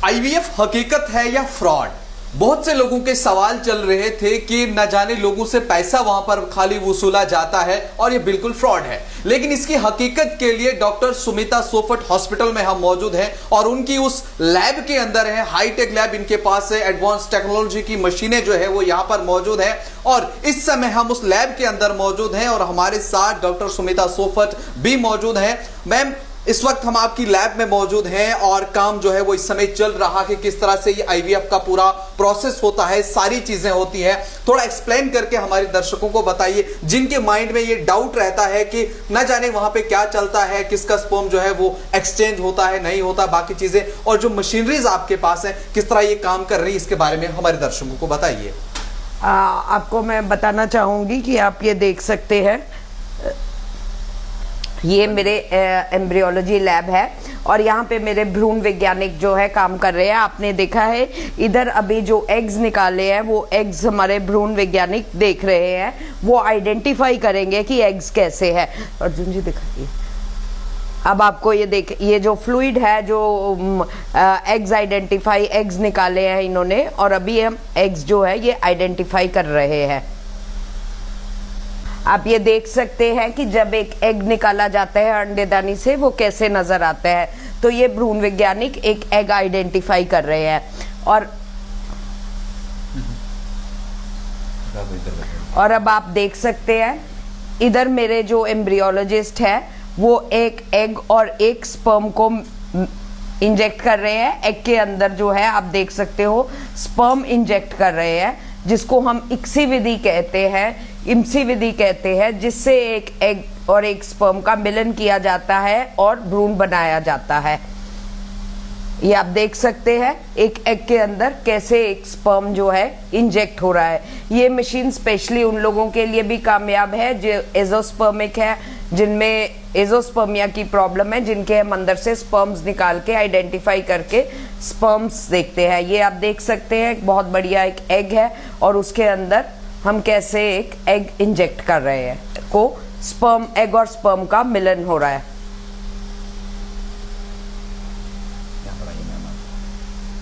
IVF हकीकत है या फ्रॉड? बहुत से लोगों के सवाल चल रहे थे कि न जाने लोगों से पैसा वहां पर खाली वसूला जाता है और ये बिल्कुल फ्रॉड है। लेकिन इसकी हकीकत के लिए डॉक्टर सुमिता सोफत हॉस्पिटल में हम मौजूद हैं और उनकी उस लैब के अंदर है, हाईटेक लैब इनके पास है, एडवांस टेक्नोलॉजी की मशीनें जो है वो यहां पर मौजूद है और इस समय हम उस लैब के अंदर मौजूद हैं और हमारे साथ डॉक्टर सुमिता सोफत भी मौजूद हैं। मैम, इस वक्त हम आपकी लैब में मौजूद हैं और काम जो है वो इस समय चल रहा है, किस तरह से ये आईवीएफ का पूरा प्रोसेस होता है, सारी चीजें होती है, थोड़ा एक्सप्लेन करके हमारे दर्शकों को बताइए जिनके माइंड में ये डाउट रहता है कि न जाने वहां पे क्या चलता है, किसका स्पर्म जो है वो एक्सचेंज होता है नहीं होता, बाकी चीजें और जो मशीनरीज आपके पास है किस तरह ये काम कर रही है, इसके बारे में हमारे दर्शकों को बताइए। आपको मैं बताना चाहूंगी कि आप ये देख सकते हैं, ये मेरे एम्ब्रियोलॉजी लैब है और यहाँ पे मेरे भ्रूण वैज्ञानिक जो है काम कर रहे हैं। आपने देखा है इधर अभी जो एग्स निकाले हैं वो एग्स हमारे भ्रूण वैज्ञानिक देख रहे हैं, वो आइडेंटिफाई करेंगे कि एग्स कैसे है। अर्जुन जी दिखाइए। अब आपको ये जो फ्लूइड है, जो एग्स आइडेंटिफाई एग्स निकाले हैं इन्होंने और अभी हम एग्स जो है ये आइडेंटिफाई कर रहे हैं। आप ये देख सकते हैं कि जब एक एग निकाला जाता है अंडेदानी से वो कैसे नजर आता है। तो ये भ्रूण वैज्ञानिक एक एग आइडेंटिफाई कर रहे हैं और अब आप देख सकते हैं इधर मेरे जो एम्ब्रियोलॉजिस्ट है वो एक एग और एक स्पर्म को इंजेक्ट कर रहे हैं। एग के अंदर जो है आप देख सकते हो स्पर्म इंजेक्ट कर रहे हैं, जिसको हम इक्सी विधि कहते हैं, इम्सी विधि कहते हैं, जिससे एक एग और एक स्पर्म का मिलन किया जाता है और भ्रूण बनाया जाता है। ये आप देख सकते हैं एक एग के अंदर कैसे एक स्पर्म जो है इंजेक्ट हो रहा है। ये मशीन स्पेशली उन लोगों के लिए भी कामयाब है जो एजोस्पर्मिक है, जिनमें एजोस्पर्मिया की प्रॉब्लम है, जिनके हम अंदर से स्पर्म्स निकाल के आइडेंटिफाई करके स्पर्म्स देखते हैं। ये आप देख सकते हैं एक बहुत बढ़िया एक एग है और उसके अंदर हम कैसे एक एग इंजेक्ट कर रहे हैं, को स्पर्म एग और स्पर्म का मिलन हो रहा है।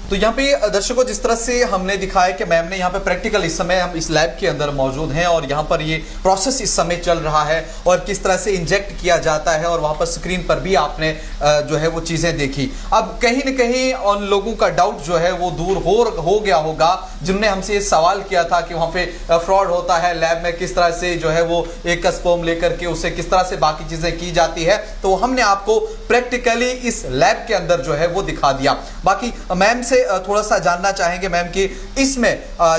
तो यहाँ पे दर्शकों जिस तरह से हमने दिखाया कि मैम ने यहाँ पे प्रैक्टिकल इस समय हम इस लैब के अंदर मौजूद हैं और यहाँ पर ये प्रोसेस इस समय चल रहा है और किस तरह से इंजेक्ट किया जाता है और वहाँ पर स्क्रीन पर भी आपने जो है वो चीज़ें देखी। अब कहीं न कहीं उन लोगों का डाउट जो है वो दूर हो गया होगा जिनने हमसे ये सवाल किया था कि वहाँ पे फ्रॉड होता है लैब में, किस तरह से जो है वो एक स्पर्म लेकर के उसे किस तरह से बाकी चीज़ें की जाती है। तो हमने आपको प्रैक्टिकली इस लैब के अंदर जो है वो दिखा दिया। बाकी मैम से थोड़ा सा जानना चाहेंगे मैम कि इसमें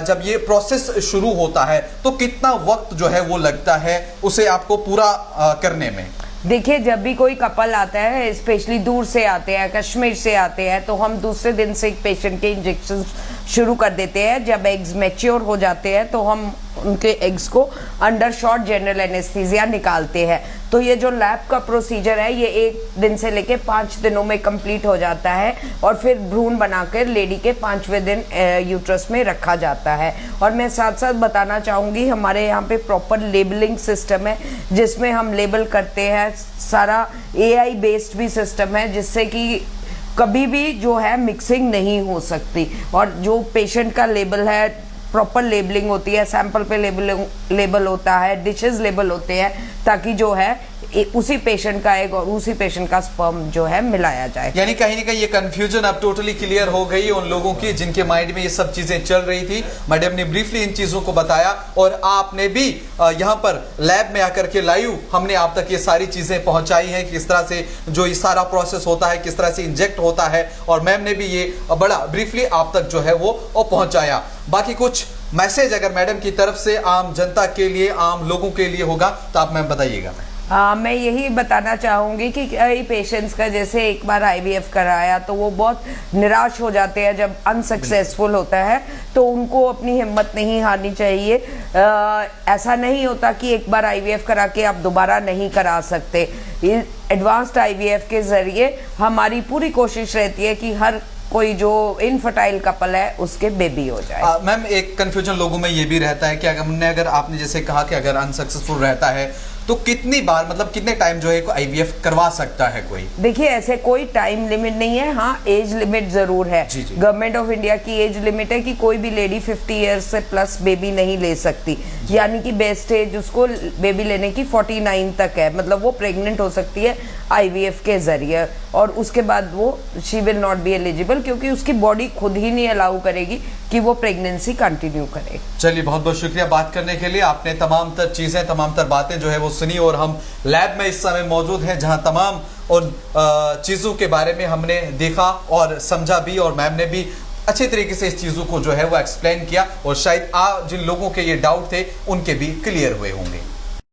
जब ये प्रोसेस शुरू होता है तो कितना वक्त जो है वो लगता है उसे आपको पूरा करने में? देखिए, जब भी कोई कपल आता है, स्पेशली दूर से आते हैं, कश्मीर से आते हैं, तो हम दूसरे दिन से एक पेशेंट के इंजेक्शन शुरू कर देते हैं। जब एग्स मैच्योर हो जाते हैं तो हम उनके एग्स को अंडर शॉर्ट जनरल एनेस्थीसिया निकालते हैं। तो ये जो लैब का प्रोसीजर है ये 1 दिन से लेके 5 दिनों में कंप्लीट हो जाता है और फिर भ्रूण बनाकर लेडी के 5वें दिन यूट्रस में रखा जाता है। और मैं साथ साथ बताना चाहूँगी हमारे यहाँ पे प्रॉपर लेबलिंग सिस्टम है जिसमें हम लेबल करते हैं। सारा AI बेस्ड भी सिस्टम है जिससे कि कभी भी जो है मिक्सिंग नहीं हो सकती और जो पेशेंट का लेबल है प्रॉपर लेबलिंग होती है, सैंपल पे लेबल होता है, डिशेस लेबल होते हैं ताकि जो है उसी पेशेंट का एग और उसी पेशेंट का स्पर्म जो है मिलाया जाए। यानी कहीं ना कहीं ये कंफ्यूजन अब टोटली क्लियर हो गई उन लोगों की जिनके माइंड में ये सब चीजें चल रही थी। मैडम ने ब्रीफली इन चीजों को बताया और आपने भी यहाँ पर लैब में आकर के लाइव हमने आप तक ये सारी चीजें पहुंचाई हैं, किस तरह से जो ये सारा प्रोसेस होता है, किस तरह से इंजेक्ट होता है और मैम ने भी ये बड़ा ब्रीफली आप तक जो है वो पहुंचाया। बाकी कुछ मैसेज अगर मैडम की तरफ से आम जनता के लिए, आम लोगों के लिए होगा तो आप मैम बताइएगा। मैं यही बताना चाहूँगी कि कई पेशेंट्स का जैसे एक बार IVF कराया तो वो बहुत निराश हो जाते हैं जब अनसक्सेसफुल होता है, तो उनको अपनी हिम्मत नहीं हारनी चाहिए। ऐसा नहीं होता कि एक बार IVF करा के आप दोबारा नहीं करा सकते। एडवांस्ड IVF के ज़रिए हमारी पूरी कोशिश रहती है कि हर कोई जो इनफर्टाइल कपल है उसके बेबी हो जाए। मैम एक कंफ्यूजन लोगों में ये भी रहता है कि अगर आपने जैसे कहा कि अगर अनसक्सेसफुल रहता है तो कितनी बार मतलब कितने टाइम जो है आईवीएफ करवा सकता है कोई? देखिए ऐसे कोई टाइम लिमिट नहीं है, हाँ एज लिमिट जरूर है। जी, जी। गवर्नमेंट ऑफ इंडिया की एज लिमिट है कि कोई भी लेडी 50 इयर्स से प्लस बेबी नहीं ले सकती, यानी कि बेस्ट एज उसको बेबी लेने की 49 तक है, मतलब वो प्रेग्नेंट हो सकती है आईवीएफ के जरिए, और उसके बाद वो she will not be eligible, क्योंकि उसकी बॉडी खुद ही नहीं अलाउ करेगी कि वो प्रेगनेंसी कंटिन्यू करे। चलिए बहुत बहुत शुक्रिया बात करने के लिए, आपने तमाम तर चीजें तमाम तर बातें जो है वो सुनी, और हम लैब में इस समय मौजूद हैं जहां तमाम उन चीजों के बारे में हमने देखा और समझा भी, और मैम ने भी अच्छे तरीके से इस चीजों को जो है वो एक्सप्लेन किया, और शायद आज जिन लोगों के ये डाउट थे उनके भी क्लियर हुए होंगे।